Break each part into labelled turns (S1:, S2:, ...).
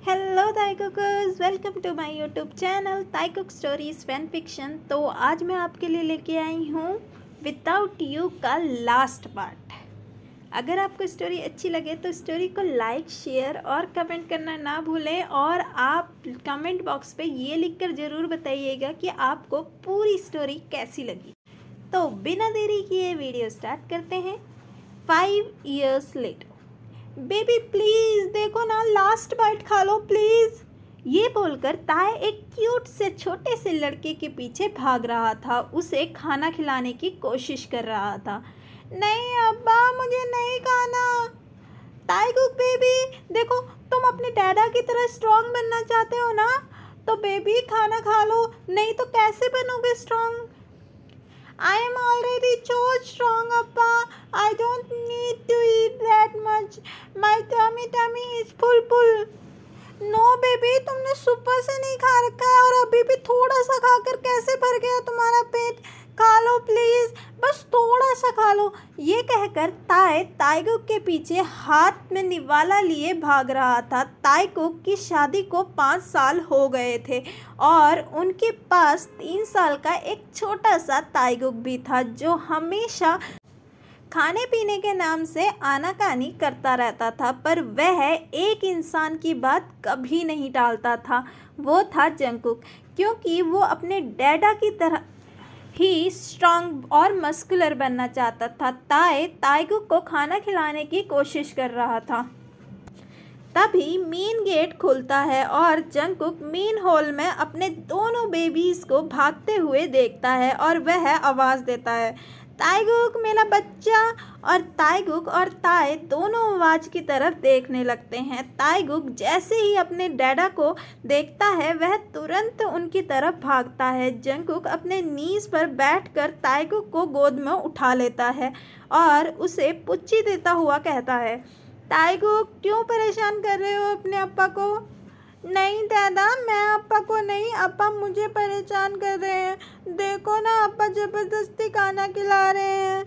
S1: Hello Taekookers, welcome to my YouTube channel Taekook stories fan fiction. तो आज मैं आपके लिए लेके आई हूँ विदाउट यू का लास्ट पार्ट। अगर आपको स्टोरी अच्छी लगे तो स्टोरी को लाइक, शेयर और कमेंट करना ना भूलें। और आप कमेंट बॉक्स पे ये लिखकर ज़रूर बताइएगा कि आपको पूरी स्टोरी कैसी लगी। तो बिना देरी किए वीडियो स्टार्ट करते हैं। 5 years later। बेबी प्लीज़ देखो ना, लास्ट बाइट खा लो प्लीज़। ये बोलकर ताए एक क्यूट से छोटे से लड़के के पीछे भाग रहा था, उसे खाना खिलाने की कोशिश कर रहा था। नहीं अब्बा, मुझे नहीं खाना। ताए कुक बेबी देखो, तुम अपने डैडा की तरह स्ट्रांग बनना चाहते हो ना, तो बेबी खाना खा लो, नहीं तो कैसे बनोगे strong. I am already so strong, Appa. I don't need to eat that much. My tummy is full. No, baby, तुमने सुबह से नहीं खा रखा है और अभी भी थोड़ा सा खाकर कैसे भर गया तुम्हारा पेट। खा लो प्लीज़, बस थोड़ा सा खा लो। ये कहकर ताए ताइगुक के पीछे हाथ में निवाला लिए भाग रहा था। ताइगुक की शादी को 5 साल हो गए थे और उनके पास 3 साल का एक छोटा सा ताइगुक भी था, जो हमेशा खाने पीने के नाम से आनाकानी करता रहता था। पर वह एक इंसान की बात कभी नहीं टालता था, वो था जंगकुक, क्योंकि वो अपने डैडा की तरह ही स्ट्रांग और मस्कुलर बनना चाहता था। ताए ताइगुक को खाना खिलाने की कोशिश कर रहा था। तभी मेन गेट खुलता है और जंगकुक मेन हॉल में अपने दोनों बेबीज़ को भागते हुए देखता है और वह आवाज़ देता है, ताइगुक मेरा बच्चा। और ताइगुक और ताए दोनों आवाज़ की तरफ देखने लगते हैं। ताइगुक जैसे ही अपने डैडा को देखता है वह तुरंत उनकी तरफ भागता है। जंगकुक अपने नीज पर बैठकर ताइगुक को गोद में उठा लेता है और उसे पुच्ची देता हुआ कहता है, ताइगुक क्यों परेशान कर रहे हो अपने अप्पा को। नहीं दादा, मैं अप्पा को नहीं, अप्पा मुझे परेशान कर रहे हैं। देखो ना, अप्पा ज़बरदस्ती खाना खिला रहे हैं।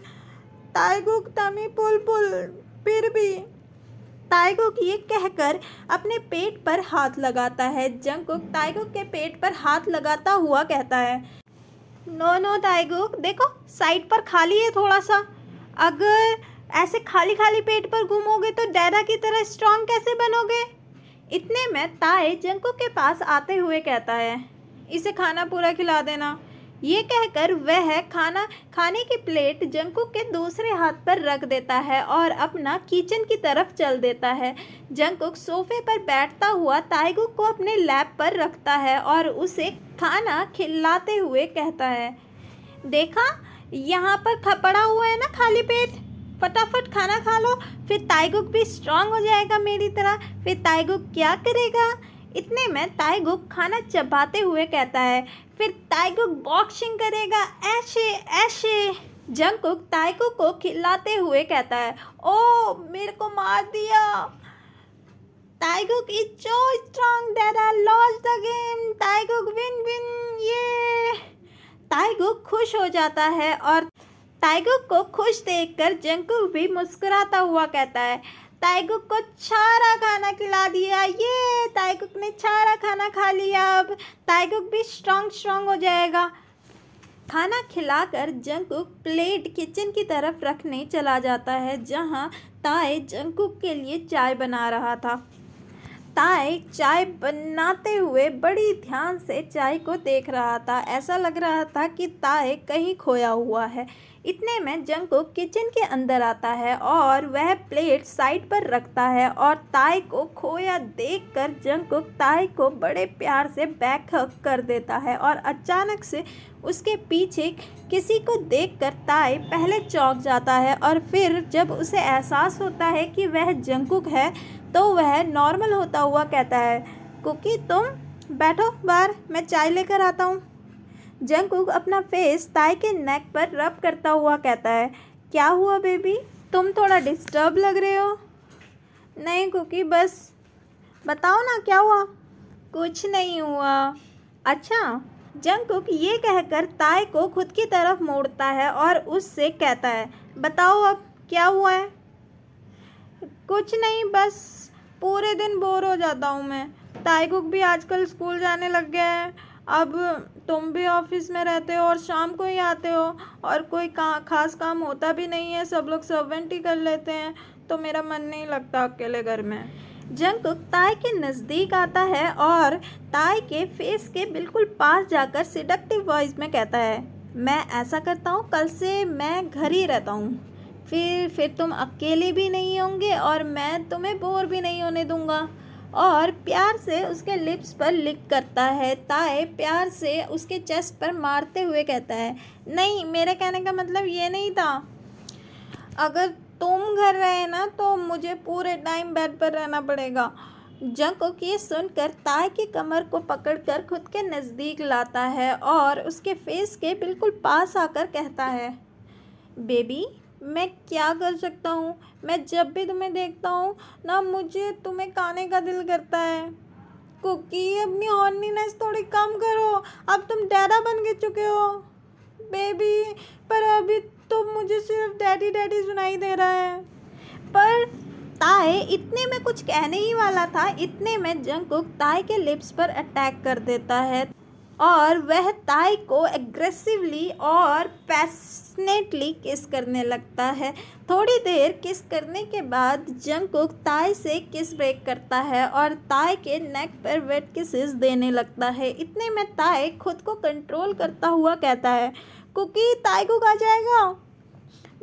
S1: ताइगुक तमी पुल फिर भी। ताइगुक ये कहकर अपने पेट पर हाथ लगाता है। जंगकुक ताइगुक के पेट पर हाथ लगाता हुआ कहता है, नो ताइगुक देखो, साइड पर खाली है थोड़ा सा। अगर ऐसे खाली खाली पेट पर घूमोगे तो डैडा की तरह स्ट्रांग कैसे बनोगे। इतने में ताए जंगकुक के पास आते हुए कहता है, इसे खाना पूरा खिला देना। ये कहकर वह खाने की प्लेट जंगकुक के दूसरे हाथ पर रख देता है और अपना किचन की तरफ चल देता है। जंगकुक सोफे पर बैठता हुआ ताइगुक को अपने लैप पर रखता है और उसे खाना खिलाते हुए कहता है, देखा यहाँ पर पड़ा हुआ है ना खाली पेट, फटाफट खाना खा लो, फिर ताइगुक भी स्ट्रांग हो जाएगा मेरी तरह। फिर ताइगुक क्या करेगा। इतने में ताइगुक खाना चबाते हुए कहता है, फिर ताइगुक बॉक्सिंग करेगा ऐसे ऐसे। जंगकुक ताइगुक को खिलाते हुए कहता है, ओ मेरे को मार दिया। ताइगुक is so strong that I lost the game. ताइगुक विन। ये ताइगुक खुश हो जाता है और ताइगुक को खुश देखकर जंगकुक भी मुस्कुराता हुआ कहता है, ताइगुक को सारा खाना खिला दिया। ये ताइगुक ने सारा खाना खा लिया, अब ताइगुक भी स्ट्रांग हो जाएगा। खाना खिलाकर जंगकुक प्लेट किचन की तरफ रखने चला जाता है, जहां ताए जंगकुक के लिए चाय बना रहा था। ताए चाय बनाते हुए बड़ी ध्यान से चाय को देख रहा था। ऐसा लग रहा था कि ताए कहीं खोया हुआ है। इतने में जंगकुक किचन के अंदर आता है और वह प्लेट साइड पर रखता है और ताए को खोया देखकर जंगकुक ताए को बड़े प्यार से बैक हग कर देता है और अचानक से उसके पीछे किसी को देखकर ताए पहले चौंक जाता है और फिर जब उसे एहसास होता है कि वह जंगकुक है तो वह नॉर्मल होता हुआ कहता है, कुकी तुम बैठो बाहर, मैं चाय लेकर आता हूँ। जंगकुक अपना फेस ताए के नेक पर रब करता हुआ कहता है, क्या हुआ बेबी, तुम थोड़ा डिस्टर्ब लग रहे हो। नहीं कुकी, बस बताओ ना क्या हुआ। कुछ नहीं हुआ। अच्छा। जंगकुक ये कहकर ताए को खुद की तरफ मोड़ता है और उससे कहता है, बताओ अब क्या हुआ है। कुछ नहीं, बस पूरे दिन बोर हो जाता हूँ मैं। ताइगुक भी आजकल स्कूल जाने लग गया है। अब तुम भी ऑफिस में रहते हो और शाम को ही आते हो, और कोई खास काम होता भी नहीं है, सब लोग सर्वेंट ही कर लेते हैं, तो मेरा मन नहीं लगता अकेले घर में। जंगकुक ताई के नज़दीक आता है और ताई के फेस के बिल्कुल पास जाकर सिडक्टिव वॉइस में कहता है, मैं ऐसा करता हूँ, कल से मैं घर ही रहता हूँ, फिर तुम अकेले भी नहीं होंगे और मैं तुम्हें बोर भी नहीं होने दूंगा। और प्यार से उसके लिप्स पर लिक करता है। ताई प्यार से उसके चेस्ट पर मारते हुए कहता है, नहीं, मेरे कहने का मतलब ये नहीं था। अगर तुम घर रहे ना तो मुझे पूरे टाइम बेड पर रहना पड़ेगा। जंगकुक ये सुनकर ताई की कमर को पकड़कर खुद के नज़दीक लाता है और उसके फेस के बिल्कुल पास आकर कहता है, बेबी, मैं क्या कर सकता हूँ? मैं जब भी तुम्हें देखता हूँ ना, मुझे तुम्हें खाने का दिल करता है। कुकी, अपनी हॉर्नीनेस थोड़ी कम करो, अब तुम डैडा बन के चुके हो बेबी, पर अभी तो मुझे सिर्फ डैडी डैडी सुनाई दे रहा है। पर ताई इतने में कुछ कहने ही वाला था, इतने में जंगकुक ताई के लिप्स पर अटैक कर देता है और वह ताई को एग्रेसिवली और पैशनेटली किस करने लगता है। थोड़ी देर किस करने के बाद जंगकुक ताई से किस ब्रेक करता है और ताई के नेक पर वेट किसेस देने लगता है। इतने में ताई खुद को कंट्रोल करता हुआ कहता है, कुकी, ताइगुक आ जाएगा।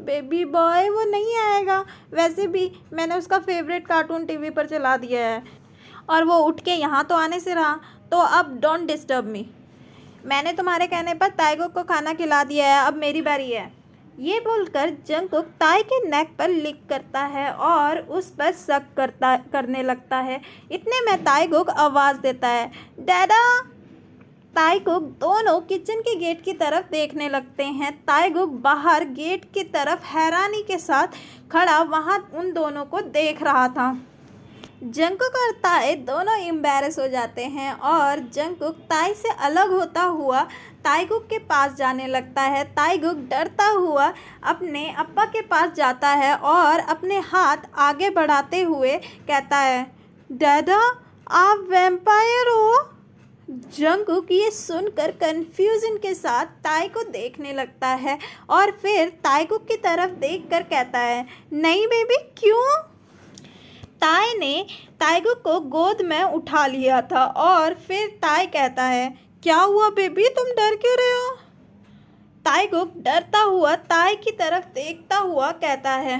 S1: बेबी बॉय, वो नहीं आएगा, वैसे भी मैंने उसका फेवरेट कार्टून टीवी पर चला दिया है और वो उठ के यहाँ तो आने से रहा, तो अब डोंट डिस्टर्ब मी। मैंने तुम्हारे कहने पर ताइगुक को खाना खिला दिया है, अब मेरी बारी है। ये बोलकर जंगकुक ताई के नेक पर लिक करता है और उस पर शक करने लगता है। इतने में ताइगुक आवाज़ देता है, डैडा। ताइगुक दोनों किचन के गेट की तरफ देखने लगते हैं। ताइगुक बाहर गेट की तरफ हैरानी के साथ खड़ा वहाँ उन दोनों को देख रहा था। जंगकुक और ताई दोनों एम्बैरेस हो जाते हैं और जंगकुक ताई से अलग होता हुआ ताइगुक के पास जाने लगता है। ताइगुक डरता हुआ अपने अप्पा के पास जाता है और अपने हाथ आगे बढ़ाते हुए कहता है, दादा, आप वैम्पायर हो? जंगकुक ये सुनकर कंफ्यूजन के साथ ताई को देखने लगता है और फिर ताइगुक की तरफ देखकर कहता है, नहीं बेबी, क्यों? ताई ने ताइगुक को गोद में उठा लिया था और फिर ताई कहता है, क्या हुआ बेबी, तुम डर क्यों रहे हो? ताइगुक डरता हुआ ताई की तरफ देखता हुआ कहता है,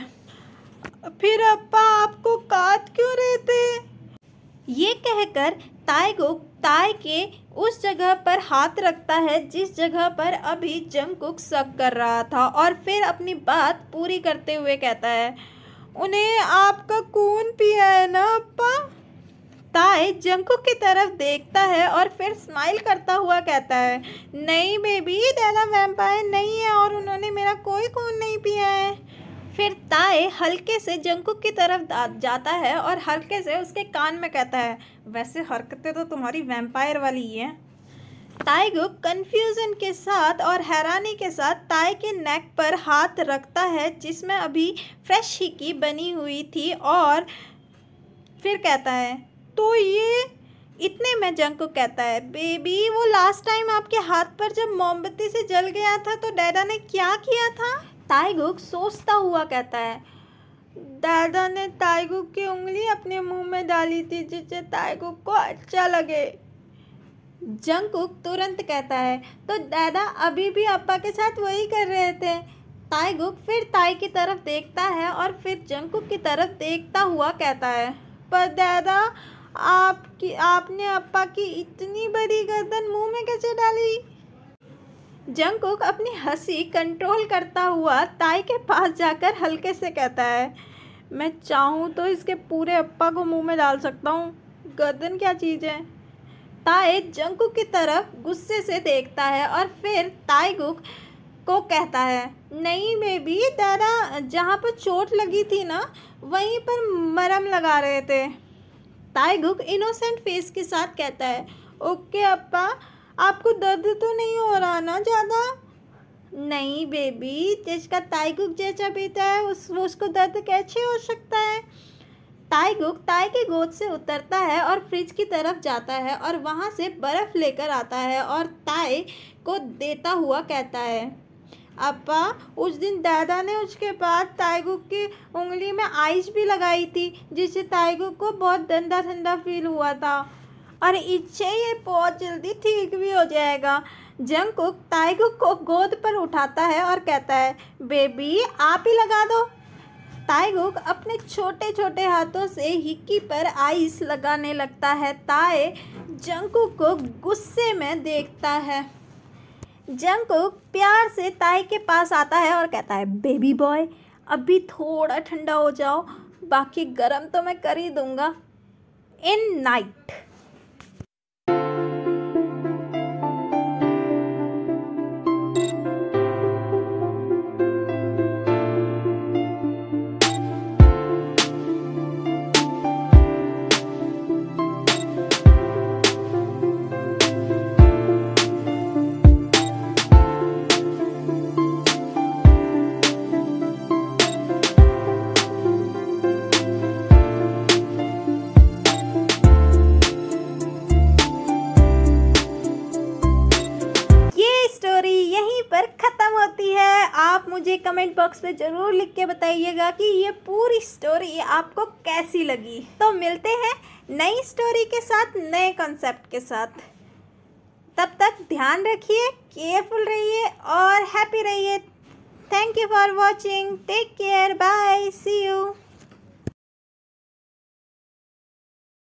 S1: फिर अप्पा आपको काट क्यों रहे थे? ये कहकर ताइगुक ताई के उस जगह पर हाथ रखता है जिस जगह पर अभी जंगकुक शक कर रहा था और फिर अपनी बात पूरी करते हुए कहता है, उन्हें आपका खून पिया है ना अप्पा? ताई जंगकुक की तरफ देखता है और फिर स्माइल करता हुआ कहता है, नहीं बेबी, दादा वैम्पायर नहीं है और उन्होंने मेरा कोई खून नहीं पिया है। फिर ताई हल्के से जंगकुक की तरफ जाता है और हल्के से उसके कान में कहता है, वैसे हरकतें तो तुम्हारी वैम्पायर वाली ही हैं। ताइगुक कंफ्यूजन के साथ और हैरानी के साथ ताई के नेक पर हाथ रखता है जिसमें अभी फ्रेश हिकी बनी हुई थी और फिर कहता है, तो ये। इतने में जंगकुक कहता है, बेबी, वो लास्ट टाइम आपके हाथ पर जब मोमबत्ती से जल गया था तो दादा ने क्या किया था? ताइगुक सोचता हुआ कहता है, दादा ने ताइगुक की उंगली अपने मुंह में डाली थी जिससे ताइगुक को अच्छा लगे। जंगकुक तुरंत कहता है, तो दादा अभी भी अप्पा के साथ वही कर रहे थे। ताइगुक फिर ताई की तरफ देखता है और फिर जंगकुक की तरफ देखता हुआ कहता है, पर दादा, आपने अप्पा की इतनी बड़ी गर्दन मुंह में कैसे डाली? जंगकुक अपनी हंसी कंट्रोल करता हुआ ताई के पास जाकर हल्के से कहता है, मैं चाहूँ तो इसके पूरे अप्पा को मुंह में डाल सकता हूँ, गर्दन क्या चीज़ है? ताई जंगकुक की तरफ गुस्से से देखता है और फिर ताइगुक को कहता है, नहीं बेबी, दादा जहाँ पर चोट लगी थी ना वहीं पर मरहम लगा रहे थे। ताइगुक इनोसेंट फेस के साथ कहता है, ओके अप्पा, आपको दर्द तो नहीं हो रहा ना ज़्यादा? नहीं बेबी, जिसका ताइगुक जैसा बेटा है उसको दर्द कैसे हो सकता है? ताइगुक ताई की गोद से उतरता है और फ्रिज की तरफ जाता है और वहाँ से बर्फ़ लेकर आता है और ताई को देता हुआ कहता है, अपा उस दिन दादा ने उसके बाद ताइगुक की उंगली में आइस भी लगाई थी, जिससे ताइगुक को बहुत ठंडा ठंडा फील हुआ था और इससे ये बहुत जल्दी ठीक भी हो जाएगा। जंगकुक ताइगुक को गोद पर उठाता है और कहता है, बेबी आप ही लगा दो। ताइगुक अपने छोटे छोटे हाथों से हिक्की पर आइस लगाने लगता है। ताई जंगकुक को गुस्से में देखता है। जंगकुक प्यार से ताई के पास आता है और कहता है, बेबी बॉय अभी थोड़ा ठंडा हो जाओ, बाकी गरम तो मैं कर ही दूंगा इन नाइट। यहीं पर ख़त्म होती है। आप मुझे कमेंट बॉक्स में ज़रूर लिख के बताइएगा कि ये पूरी स्टोरी आपको कैसी लगी। तो मिलते हैं नई स्टोरी के साथ, नए कॉन्सेप्ट के साथ। तब तक ध्यान रखिए, केयरफुल रहिए और हैप्पी रहिए। Thank you for watching. Take care, bye, see you.